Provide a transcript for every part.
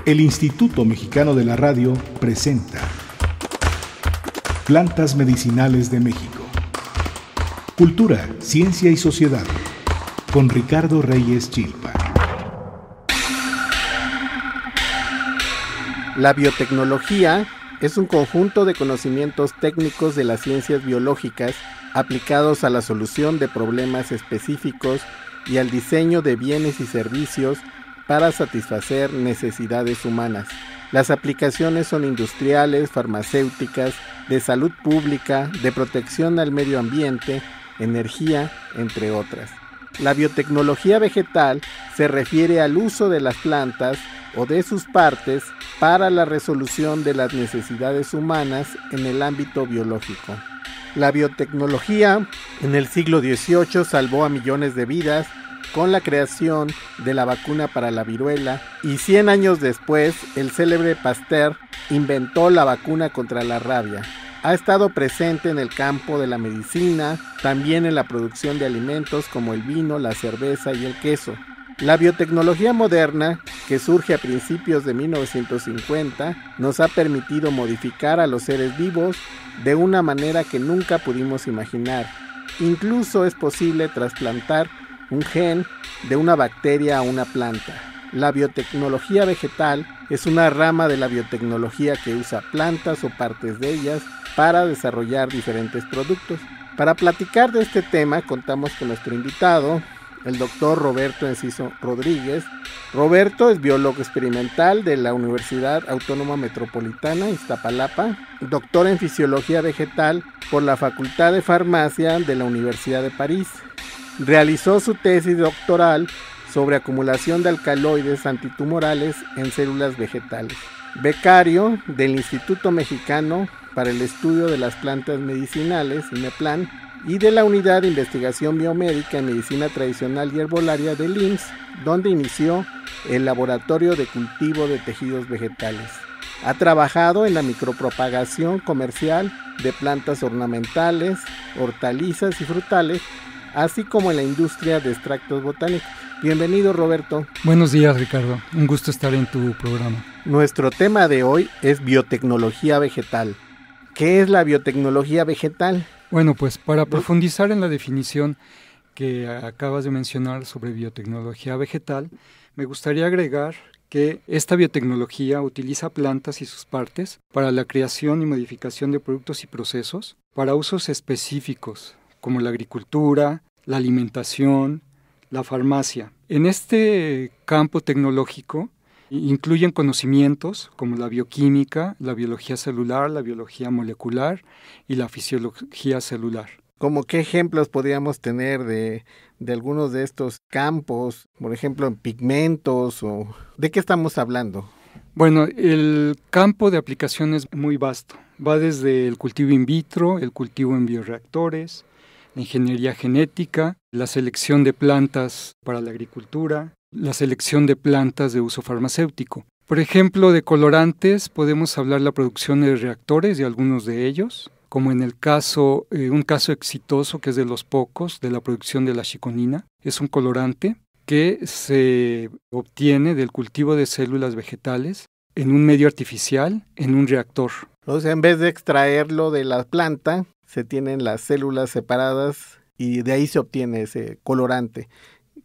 El Instituto Mexicano de la Radio presenta Plantas Medicinales de México. Cultura, ciencia y sociedad. Con Ricardo Reyes Chilpa. La biotecnología es un conjunto de conocimientos técnicos de las ciencias biológicas aplicados a la solución de problemas específicos y al diseño de bienes y servicios para satisfacer necesidades humanas. Las aplicaciones son industriales, farmacéuticas, de salud pública, de protección al medio ambiente, energía, entre otras. La biotecnología vegetal se refiere al uso de las plantas o de sus partes para la resolución de las necesidades humanas en el ámbito biológico. La biotecnología en el siglo XVIII salvó a millones de vidas con la creación de la vacuna para la viruela, y 100 años después el célebre Pasteur inventó la vacuna contra la rabia. Ha estado presente en el campo de la medicina, también en la producción de alimentos como el vino, la cerveza y el queso. La biotecnología moderna, que surge a principios de 1950, nos ha permitido modificar a los seres vivos de una manera que nunca pudimos imaginar. Incluso es posible trasplantar un gen de una bacteria a una planta. La biotecnología vegetal es una rama de la biotecnología que usa plantas o partes de ellas para desarrollar diferentes productos. Para platicar de este tema contamos con nuestro invitado, el doctor Roberto Enciso Rodríguez. Roberto es biólogo experimental de la Universidad Autónoma Metropolitana, Iztapalapa, doctor en Fisiología Vegetal por la Facultad de Farmacia de la Universidad de París. Realizó su tesis doctoral sobre acumulación de alcaloides antitumorales en células vegetales. Becario del Instituto Mexicano para el Estudio de las Plantas Medicinales, IMEPLAN, y de la Unidad de Investigación Biomédica en Medicina Tradicional y Herbolaria del IMSS, donde inició el Laboratorio de Cultivo de Tejidos Vegetales. Ha trabajado en la micropropagación comercial de plantas ornamentales, hortalizas y frutales, así como en la industria de extractos botánicos. Bienvenido, Roberto. Buenos días, Ricardo. Un gusto estar en tu programa. Nuestro tema de hoy es biotecnología vegetal. ¿Qué es la biotecnología vegetal? Bueno, pues para profundizar en la definición que acabas de mencionar sobre biotecnología vegetal, me gustaría agregar que esta biotecnología utiliza plantas y sus partes para la creación y modificación de productos y procesos para usos específicos, como la agricultura, la alimentación, la farmacia. En este campo tecnológico incluyen conocimientos como la bioquímica, la biología celular, la biología molecular y la fisiología celular. ¿Cómo qué ejemplos podríamos tener de algunos de estos campos? Por ejemplo, en pigmentos o ¿de qué estamos hablando? Bueno, el campo de aplicación es muy vasto. Va desde el cultivo in vitro, el cultivo en bioreactores, la ingeniería genética, la selección de plantas para la agricultura, la selección de plantas de uso farmacéutico. Por ejemplo, de colorantes podemos hablar la producción de reactores de algunos de ellos, como en el caso, un caso exitoso que es de los pocos, de la producción de la chiconina. Es un colorante que se obtiene del cultivo de células vegetales en un medio artificial, en un reactor. O sea, en vez de extraerlo de la planta, se tienen las células separadas y de ahí se obtiene ese colorante,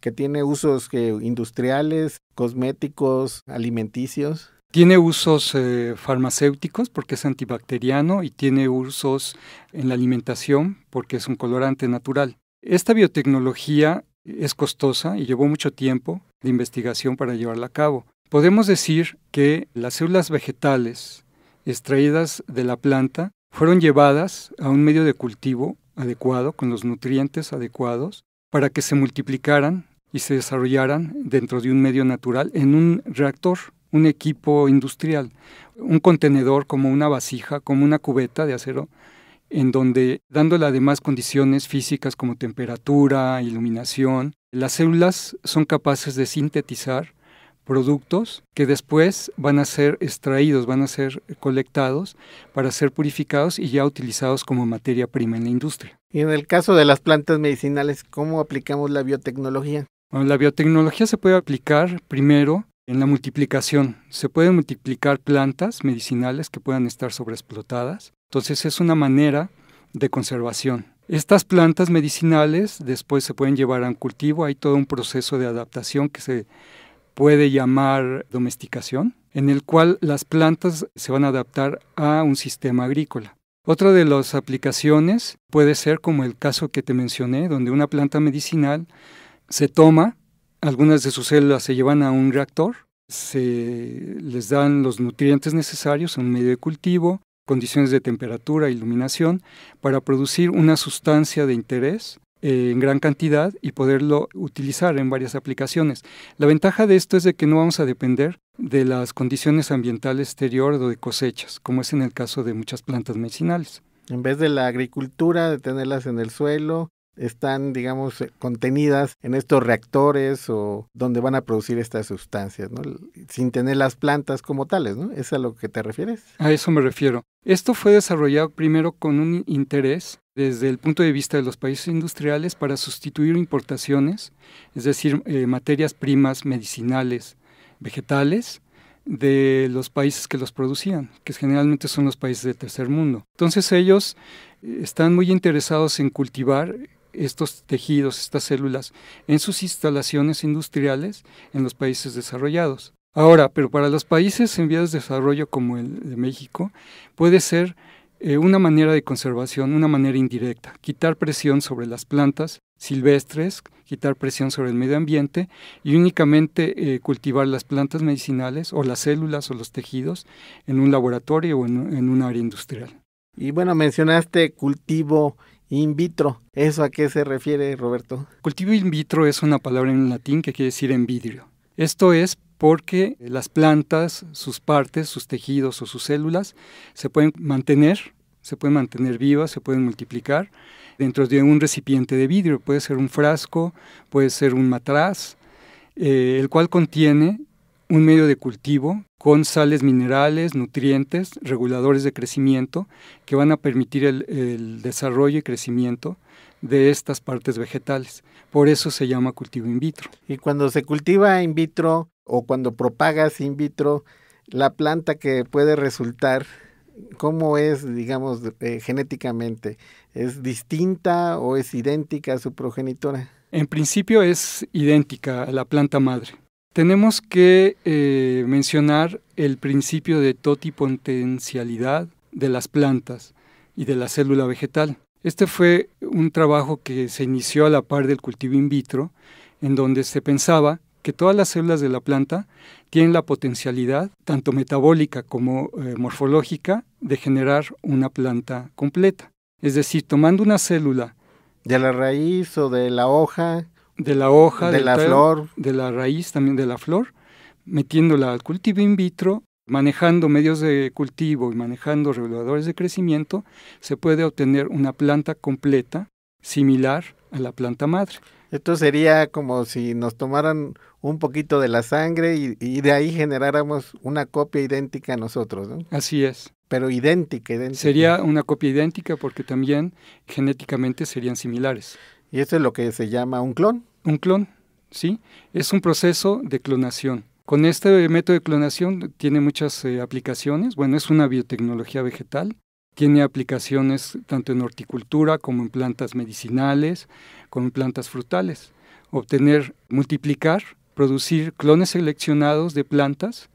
que tiene usos industriales, cosméticos, alimenticios. Tiene usos farmacéuticos porque es antibacteriano y tiene usos en la alimentación porque es un colorante natural. Esta biotecnología es costosa y llevó mucho tiempo de investigación para llevarla a cabo. Podemos decir que las células vegetales extraídas de la planta fueron llevadas a un medio de cultivo adecuado, con los nutrientes adecuados, para que se multiplicaran y se desarrollaran dentro de un medio natural en un reactor, un equipo industrial, un contenedor como una vasija, como una cubeta de acero, en donde, dándole además condiciones físicas como temperatura, iluminación, las células son capaces de sintetizar productos que después van a ser extraídos, van a ser colectados para ser purificados y ya utilizados como materia prima en la industria. Y en el caso de las plantas medicinales, ¿cómo aplicamos la biotecnología? Bueno, la biotecnología se puede aplicar primero en la multiplicación. Se pueden multiplicar plantas medicinales que puedan estar sobreexplotadas. Entonces es una manera de conservación. Estas plantas medicinales después se pueden llevar a un cultivo. Hay todo un proceso de adaptación que se puede llamar domesticación, en el cual las plantas se van a adaptar a un sistema agrícola. Otra de las aplicaciones puede ser como el caso que te mencioné, donde una planta medicinal se toma, algunas de sus células se llevan a un reactor, se les dan los nutrientes necesarios en un medio de cultivo, condiciones de temperatura, iluminación, para producir una sustancia de interés en gran cantidad y poderlo utilizar en varias aplicaciones. La ventaja de esto es de que no vamos a depender de las condiciones ambientales exterior o de cosechas, como es en el caso de muchas plantas medicinales. En vez de la agricultura, de tenerlas en el suelo, están, digamos, contenidas en estos reactores o donde van a producir estas sustancias, ¿no? Sin tener las plantas como tales, ¿no? ¿Es a lo que te refieres? A eso me refiero. Esto fue desarrollado primero con un interés desde el punto de vista de los países industriales para sustituir importaciones, es decir, materias primas medicinales, vegetales, de los países que los producían, que generalmente son los países del tercer mundo. Entonces ellos están muy interesados en cultivar estos tejidos, estas células, en sus instalaciones industriales en los países desarrollados. Ahora, pero para los países en vías de desarrollo como el de México, puede ser una manera de conservación, una manera indirecta, quitar presión sobre las plantas silvestres, quitar presión sobre el medio ambiente y únicamente cultivar las plantas medicinales o las células o los tejidos en un laboratorio o en un área industrial. Y bueno, mencionaste cultivo in vitro. ¿Eso a qué se refiere, Roberto? Cultivo in vitro es una palabra en latín que quiere decir en vidrio. Esto es porque las plantas, sus partes, sus tejidos o sus células se pueden mantener vivas, se pueden multiplicar dentro de un recipiente de vidrio. Puede ser un frasco, puede ser un matraz, el cual contiene un medio de cultivo con sales minerales, nutrientes, reguladores de crecimiento que van a permitir el desarrollo y crecimiento de estas partes vegetales. Por eso se llama cultivo in vitro. Y cuando se cultiva in vitro o cuando propagas in vitro, la planta que puede resultar, ¿cómo es, digamos, genéticamente? ¿Es distinta o es idéntica a su progenitora? En principio es idéntica a la planta madre. Tenemos que mencionar el principio de totipotencialidad de las plantas y de la célula vegetal. Este fue un trabajo que se inició a la par del cultivo in vitro, en donde se pensaba que todas las células de la planta tienen la potencialidad, tanto metabólica como morfológica, de generar una planta completa. Es decir, tomando una célula de la raíz o de la hoja, de la hoja, de la flor, de la raíz, también de la flor, metiéndola al cultivo in vitro, manejando medios de cultivo y manejando reguladores de crecimiento, se puede obtener una planta completa similar a la planta madre. Esto sería como si nos tomaran un poquito de la sangre y de ahí generáramos una copia idéntica a nosotros, ¿no? Así es. Pero idéntica. Sería una copia idéntica porque también genéticamente serían similares. Y eso es lo que se llama un clon. Un clon, sí. Es un proceso de clonación. Con este método de clonación tiene muchas aplicaciones. Bueno, es una biotecnología vegetal. Tiene aplicaciones tanto en horticultura como en plantas medicinales, como en plantas frutales. Multiplicar, producir clones seleccionados de plantas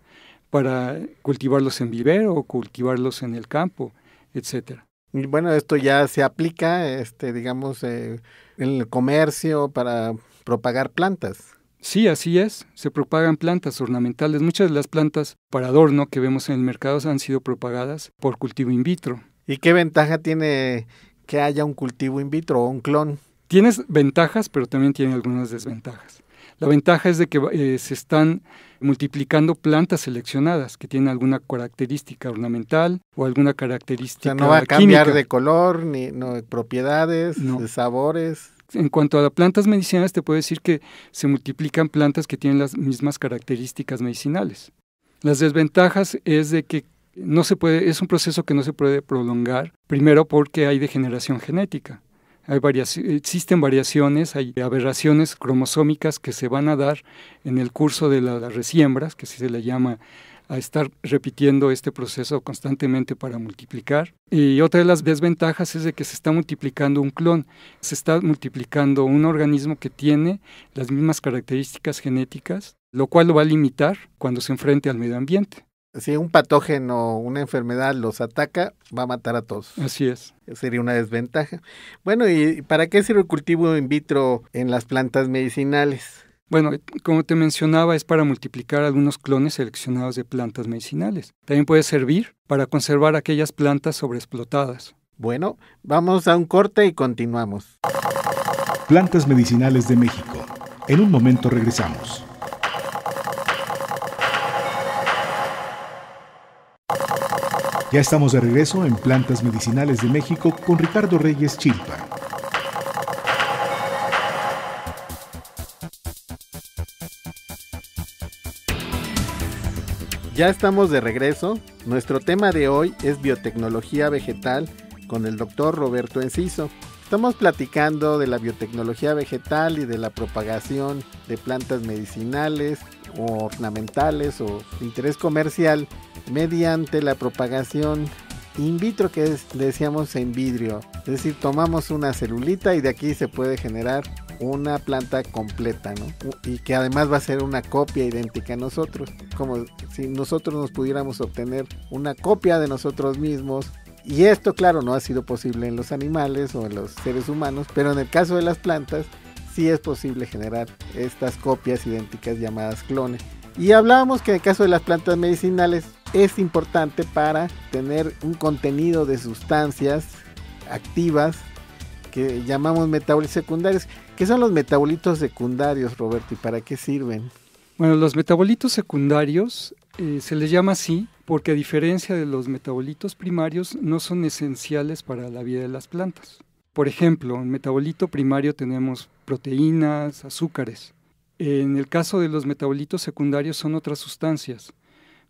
para cultivarlos en vivero o cultivarlos en el campo, etcétera. Y bueno, esto ya se aplica, digamos, en el comercio para propagar plantas. Sí, así es. Se propagan plantas ornamentales. Muchas de las plantas para adorno que vemos en el mercado han sido propagadas por cultivo in vitro. ¿Y qué ventaja tiene que haya un cultivo in vitro o un clon? Tienes ventajas, pero también tiene algunas desventajas. La ventaja es de que se están multiplicando plantas seleccionadas que tienen alguna característica ornamental o alguna característica química. O sea, no va a cambiar de color, ni de propiedades, de sabores. En cuanto a las plantas medicinales, te puedo decir que se multiplican plantas que tienen las mismas características medicinales. Las desventajas es de que es un proceso que no se puede prolongar, primero porque hay degeneración genética. Existen variaciones, hay aberraciones cromosómicas que se van a dar en el curso de las resiembras, que se le llama a estar repitiendo este proceso constantemente para multiplicar. Y otra de las desventajas es de que se está multiplicando un clon, se está multiplicando un organismo que tiene las mismas características genéticas, lo cual lo va a limitar cuando se enfrente al medio ambiente. Si un patógeno o una enfermedad los ataca, va a matar a todos. Así es. Sería una desventaja. Bueno, ¿y para qué sirve el cultivo in vitro en las plantas medicinales? Bueno, como te mencionaba, es para multiplicar algunos clones seleccionados de plantas medicinales. También puede servir para conservar aquellas plantas sobreexplotadas. Bueno, vamos a un corte y continuamos. Plantas medicinales de México. En un momento regresamos. Ya estamos de regreso en Plantas Medicinales de México con Ricardo Reyes Chilpa. Ya estamos de regreso. Nuestro tema de hoy es biotecnología vegetal con el doctor Roberto Enciso. Estamos platicando de la biotecnología vegetal y de la propagación de plantas medicinales o ornamentales o de interés comercial mediante la propagación in vitro, que decíamos en vidrio. Es decir, tomamos una celulita y de aquí se puede generar una planta completa, ¿no? Y que además va a ser una copia idéntica a nosotros, como si nosotros nos pudiéramos obtener una copia de nosotros mismos. Y esto, claro, no ha sido posible en los animales o en los seres humanos, pero en el caso de las plantas sí es posible generar estas copias idénticas llamadas clones. Y hablábamos que en el caso de las plantas medicinales es importante para tener un contenido de sustancias activas que llamamos metabolitos secundarios. ¿Qué son los metabolitos secundarios, Roberto, y para qué sirven? Bueno, los metabolitos secundarios se les llama así porque, a diferencia de los metabolitos primarios, no son esenciales para la vida de las plantas. Por ejemplo, en metabolito primario tenemos proteínas, azúcares. En el caso de los metabolitos secundarios son otras sustancias,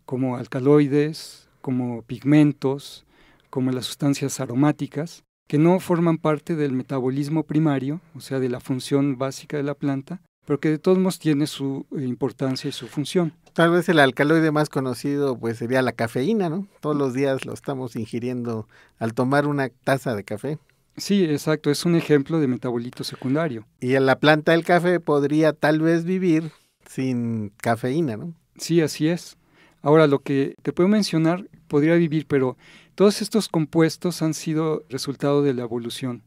como alcaloides, como pigmentos, como las sustancias aromáticas, que no forman parte del metabolismo primario, o sea, de la función básica de la planta, pero que de todos modos tiene su importancia y su función. Tal vez el alcaloide más conocido pues sería la cafeína, ¿no? Todos los días lo estamos ingiriendo al tomar una taza de café. Sí, exacto, es un ejemplo de metabolito secundario. Y en la planta del café podría tal vez vivir sin cafeína, ¿no? Sí, así es. Ahora, lo que te puedo mencionar podría vivir, pero todos estos compuestos han sido resultado de la evolución.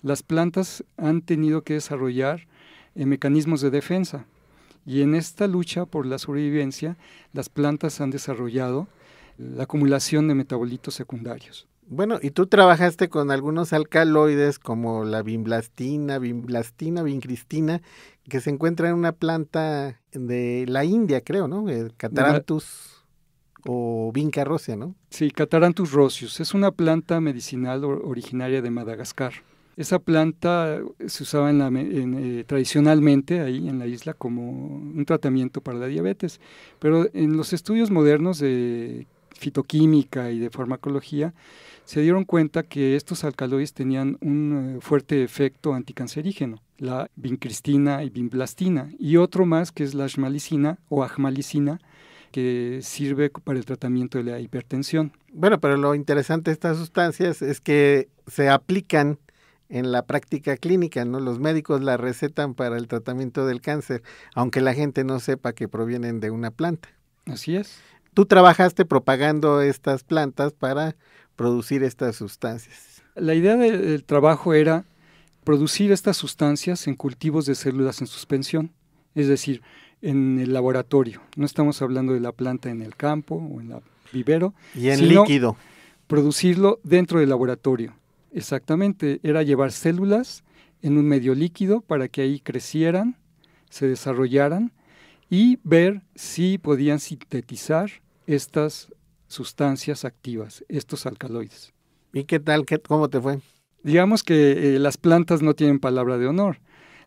Las plantas han tenido que desarrollar mecanismos de defensa, y en esta lucha por la sobrevivencia, las plantas han desarrollado la acumulación de metabolitos secundarios. Bueno, y tú trabajaste con algunos alcaloides como la vincristina, que se encuentra en una planta de la India, creo, ¿no? Catharanthus o Vinca rosea, ¿no? Sí, Catharanthus roseus. Es una planta medicinal originaria de Madagascar. Esa planta se usaba tradicionalmente ahí en la isla como un tratamiento para la diabetes, pero en los estudios modernos de fitoquímica y de farmacología se dieron cuenta que estos alcaloides tenían un fuerte efecto anticancerígeno, la vincristina y vimblastina, y otro más que es la ajmalicina o ajmalicina, que sirve para el tratamiento de la hipertensión. Bueno, pero lo interesante de estas sustancias es que se aplican en la práctica clínica, ¿no? Los médicos la recetan para el tratamiento del cáncer, aunque la gente no sepa que provienen de una planta. Así es. Tú trabajaste propagando estas plantas para producir estas sustancias. La idea del trabajo era producir estas sustancias en cultivos de células en suspensión, es decir, en el laboratorio. No estamos hablando de la planta en el campo o en el vivero, y en sino líquido. Producirlo dentro del laboratorio. Exactamente, era llevar células en un medio líquido para que ahí crecieran, se desarrollaran y ver si podían sintetizar estas sustancias activas, estos alcaloides. ¿Y qué tal? ¿Cómo te fue? Digamos que las plantas no tienen palabra de honor.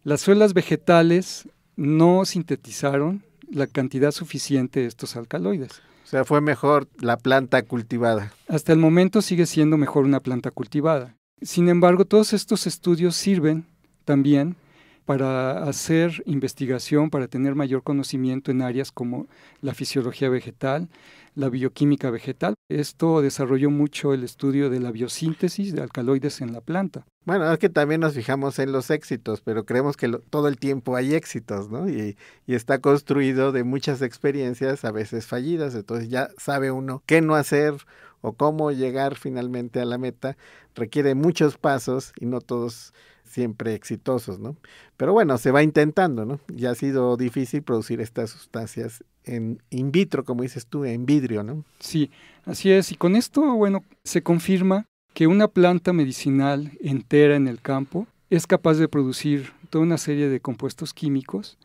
Las células vegetales no sintetizaron la cantidad suficiente de estos alcaloides. O sea, fue mejor la planta cultivada. Hasta el momento sigue siendo mejor una planta cultivada. Sin embargo, todos estos estudios sirven también para hacer investigación, para tener mayor conocimiento en áreas como la fisiología vegetal, la bioquímica vegetal. Esto desarrolló mucho el estudio de la biosíntesis de alcaloides en la planta. Bueno, es que también nos fijamos en los éxitos, pero creemos que todo el tiempo hay éxitos, ¿no? Y está construido de muchas experiencias, a veces fallidas, entonces ya sabe uno qué no hacer o cómo llegar finalmente a la meta. Requiere muchos pasos y no todos siempre exitosos, ¿no? Pero bueno, se va intentando, ¿no? Ya ha sido difícil producir estas sustancias in vitro, como dices tú, en vidrio, ¿no? Sí, así es. Y con esto, bueno, se confirma que una planta medicinal entera en el campo es capaz de producir toda una serie de compuestos químicos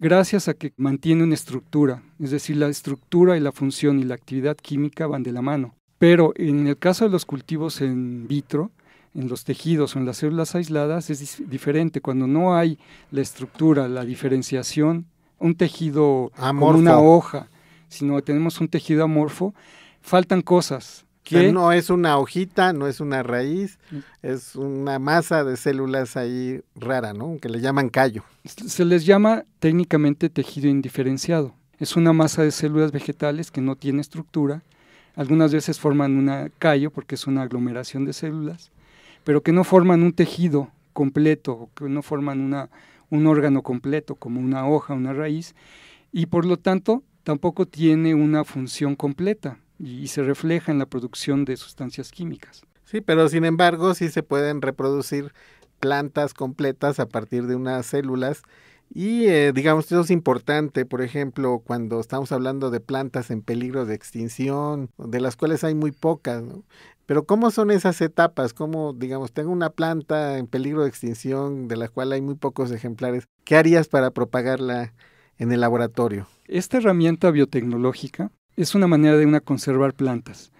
gracias a que mantiene una estructura, es decir, la estructura y la función y la actividad química van de la mano. Pero en el caso de los cultivos en vitro, en los tejidos o en las células aisladas es diferente. Cuando no hay la estructura, la diferenciación, un tejido amorfo, como una hoja, sino tenemos un tejido amorfo, faltan cosas. Que no es una hojita, no es una raíz, es una masa de células ahí rara, ¿no? Que le llaman callo. Se les llama técnicamente tejido indiferenciado. Es una masa de células vegetales que no tiene estructura. Algunas veces forman un callo porque es una aglomeración de células, pero que no forman un tejido completo, que no forman un órgano completo como una hoja, una raíz, y por lo tanto tampoco tiene una función completa y se refleja en la producción de sustancias químicas. Sí, pero sin embargo sí se pueden reproducir plantas completas a partir de unas células y digamos eso es importante, por ejemplo, cuando estamos hablando de plantas en peligro de extinción, de las cuales hay muy pocas, ¿no? Pero ¿cómo son esas etapas? ¿Cómo, digamos, tengo una planta en peligro de extinción de la cual hay muy pocos ejemplares? ¿Qué harías para propagarla en el laboratorio? Esta herramienta biotecnológica es una manera de conservar plantas.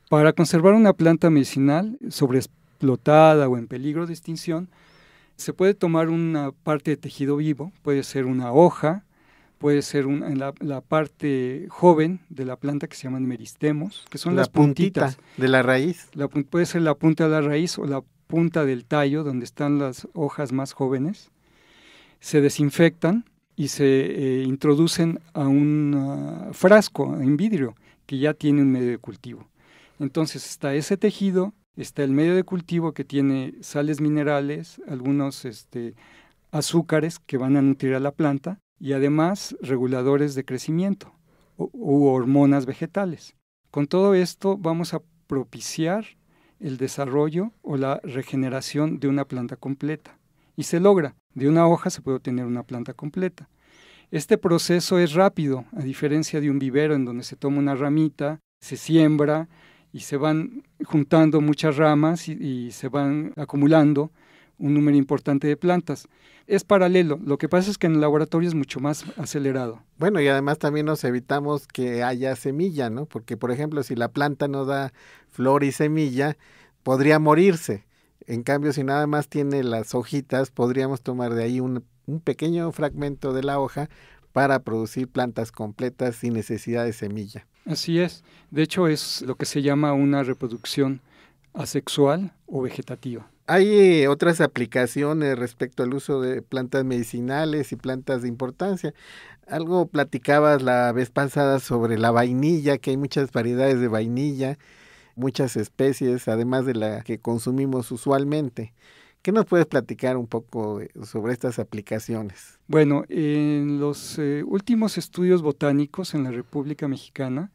Para conservar una planta medicinal sobreexplotada o en peligro de extinción, se puede tomar una parte de tejido vivo, puede ser una hoja, puede ser la parte joven de la planta que se llaman meristemos, que son las puntitas de la raíz. Puede ser la punta de la raíz o la punta del tallo, donde están las hojas más jóvenes. Se desinfectan y se introducen a un frasco en vidrio que ya tiene un medio de cultivo. Entonces está ese tejido, está el medio de cultivo que tiene sales minerales, algunos azúcares que van a nutrir a la planta y además reguladores de crecimiento u hormonas vegetales. Con todo esto vamos a propiciar el desarrollo o la regeneración de una planta completa y se logra. De una hoja se puede obtener una planta completa. Este proceso es rápido, a diferencia de un vivero en donde se toma una ramita, se siembra y se van juntando muchas ramas y se van acumulando un número importante de plantas. Es paralelo, lo que pasa es que en el laboratorio es mucho más acelerado. Bueno, y además también nos evitamos que haya semilla, ¿no? Porque, por ejemplo, si la planta no da flor y semilla, podría morirse. En cambio, si nada más tiene las hojitas, podríamos tomar de ahí un pequeño fragmento de la hoja para producir plantas completas sin necesidad de semilla. Así es. De hecho, es lo que se llama una reproducción asexual o vegetativa. Hay otras aplicaciones respecto al uso de plantas medicinales y plantas de importancia. Algo platicabas la vez pasada sobre la vainilla, que hay muchas variedades de vainilla, muchas especies, además de la que consumimos usualmente. ¿Qué nos puedes platicar un poco sobre estas aplicaciones? Bueno, en los últimos estudios botánicos en la República Mexicana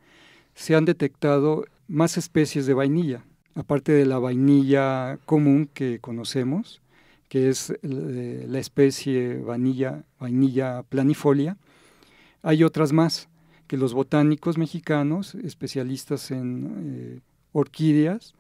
se han detectado más especies de vainilla, aparte de la vainilla común que conocemos, que es la especie vainilla planifolia. Hay otras más que los botánicos mexicanos, especialistas en orquídeas,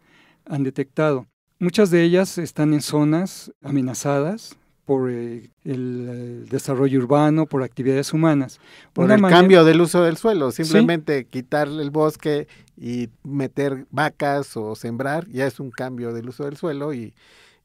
han detectado. Muchas de ellas están en zonas amenazadas por el desarrollo urbano, por actividades humanas. Por el cambio del uso del suelo, simplemente quitar el bosque y meter vacas o sembrar, ya es un cambio del uso del suelo y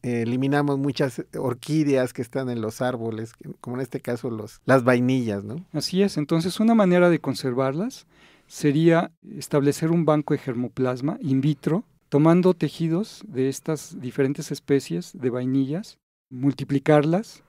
eliminamos muchas orquídeas que están en los árboles, como en este caso las vainillas, ¿no? Así es, entonces una manera de conservarlas sería establecer un banco de germoplasma in vitro tomando tejidos de estas diferentes especies de vainillas, multiplicarlas,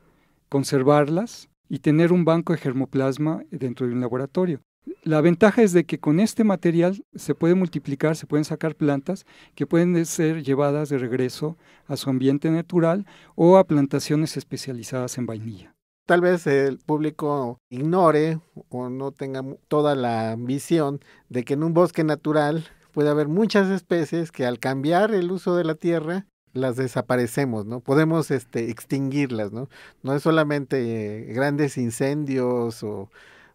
conservarlas y tener un banco de germoplasma dentro de un laboratorio. La ventaja es de que con este material se puede multiplicar, se pueden sacar plantas que pueden ser llevadas de regreso a su ambiente natural o a plantaciones especializadas en vainilla. Tal vez el público ignore o no tenga toda la visión de que en un bosque natural puede haber muchas especies que al cambiar el uso de la tierra las desaparecemos, ¿no? Podemos extinguirlas, ¿no? No es solamente grandes incendios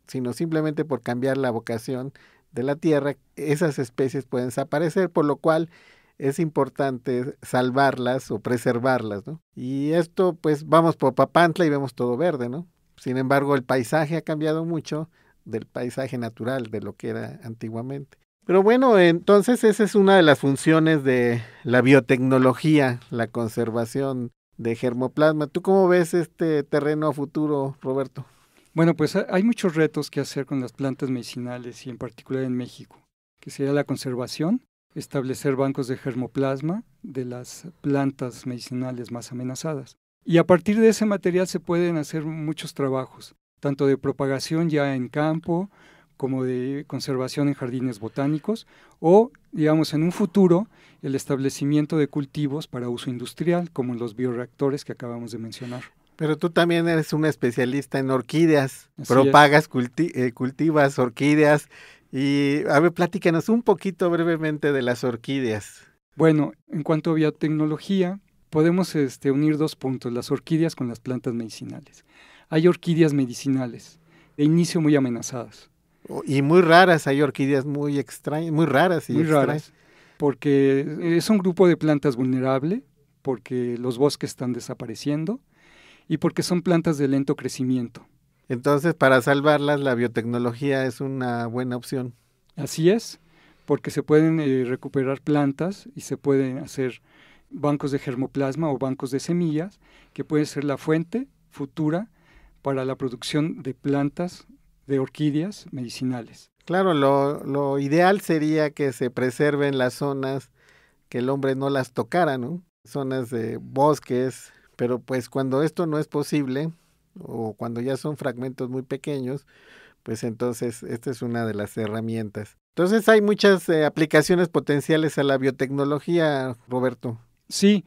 sino simplemente por cambiar la vocación de la tierra, esas especies pueden desaparecer, por lo cual es importante salvarlas o preservarlas, ¿no? Y esto, pues, vamos por Papantla y vemos todo verde, ¿no? Sin embargo, el paisaje ha cambiado mucho del paisaje natural, de lo que era antiguamente. Pero bueno, entonces esa es una de las funciones de la biotecnología, la conservación de germoplasma. ¿Tú cómo ves este terreno a futuro, Roberto? Bueno, pues hay muchos retos que hacer con las plantas medicinales y en particular en México, que sería la conservación, establecer bancos de germoplasma de las plantas medicinales más amenazadas. Y a partir de ese material se pueden hacer muchos trabajos, tanto de propagación ya en campo, como de conservación en jardines botánicos, o, digamos, en un futuro, el establecimiento de cultivos para uso industrial, como los bioreactores que acabamos de mencionar. Pero tú también eres un especialista en orquídeas, propagas, cultivas orquídeas, y a ver, platícanos un poquito brevemente de las orquídeas. Bueno, en cuanto a biotecnología, podemos unir dos puntos, las orquídeas con las plantas medicinales. Hay orquídeas medicinales, de inicio muy amenazadas. Y muy raras, hay orquídeas muy extrañas, muy raras. Muy raras, porque es un grupo de plantas vulnerable, porque los bosques están desapareciendo y porque son plantas de lento crecimiento. Entonces, para salvarlas, la biotecnología es una buena opción. Así es, porque se pueden recuperar plantas y se pueden hacer bancos de germoplasma o bancos de semillas, que puede ser la fuente futura para la producción de plantas de orquídeas medicinales. Claro, lo ideal sería que se preserven las zonas que el hombre no las tocara, ¿no? Zonas de bosques, pero pues cuando esto no es posible o cuando ya son fragmentos muy pequeños, pues entonces esta es una de las herramientas. Entonces hay muchas aplicaciones potenciales a la biotecnología, Roberto. Sí,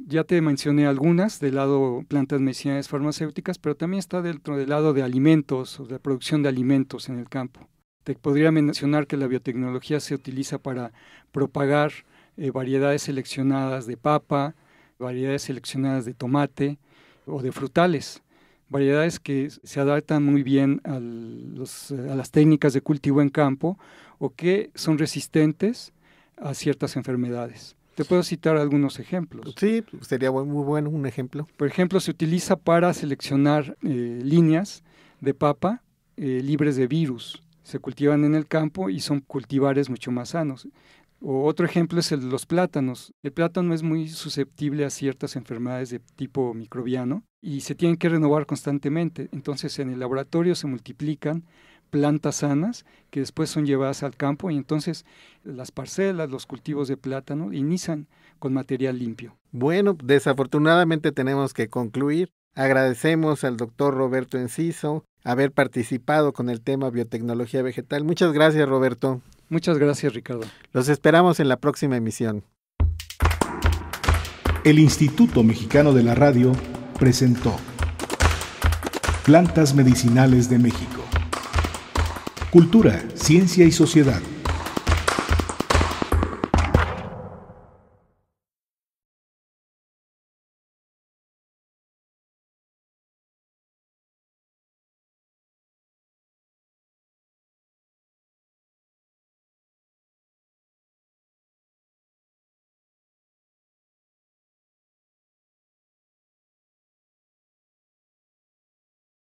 ya te mencioné algunas del lado plantas medicinales farmacéuticas, pero también está dentro del lado de alimentos o de producción de alimentos en el campo. Te podría mencionar que la biotecnología se utiliza para propagar variedades seleccionadas de papa, variedades seleccionadas de tomate o de frutales, variedades que se adaptan muy bien a las técnicas de cultivo en campo o que son resistentes a ciertas enfermedades. Te puedo citar algunos ejemplos. Sí, sería muy bueno un ejemplo. Por ejemplo, se utiliza para seleccionar líneas de papa libres de virus. Se cultivan en el campo y son cultivares mucho más sanos. O otro ejemplo es los plátanos. El plátano es muy susceptible a ciertas enfermedades de tipo microbiano y se tienen que renovar constantemente. Entonces, en el laboratorio se multiplican plantas sanas que después son llevadas al campo y entonces las parcelas, los cultivos de plátano inician con material limpio. Bueno, desafortunadamente tenemos que concluir. Agradecemos al doctor Roberto Enciso haber participado con el tema biotecnología vegetal. Muchas gracias, Roberto. Muchas gracias, Ricardo. Los esperamos en la próxima emisión. El Instituto Mexicano de la Radio presentó Plantas Medicinales de México. Cultura, ciencia y sociedad.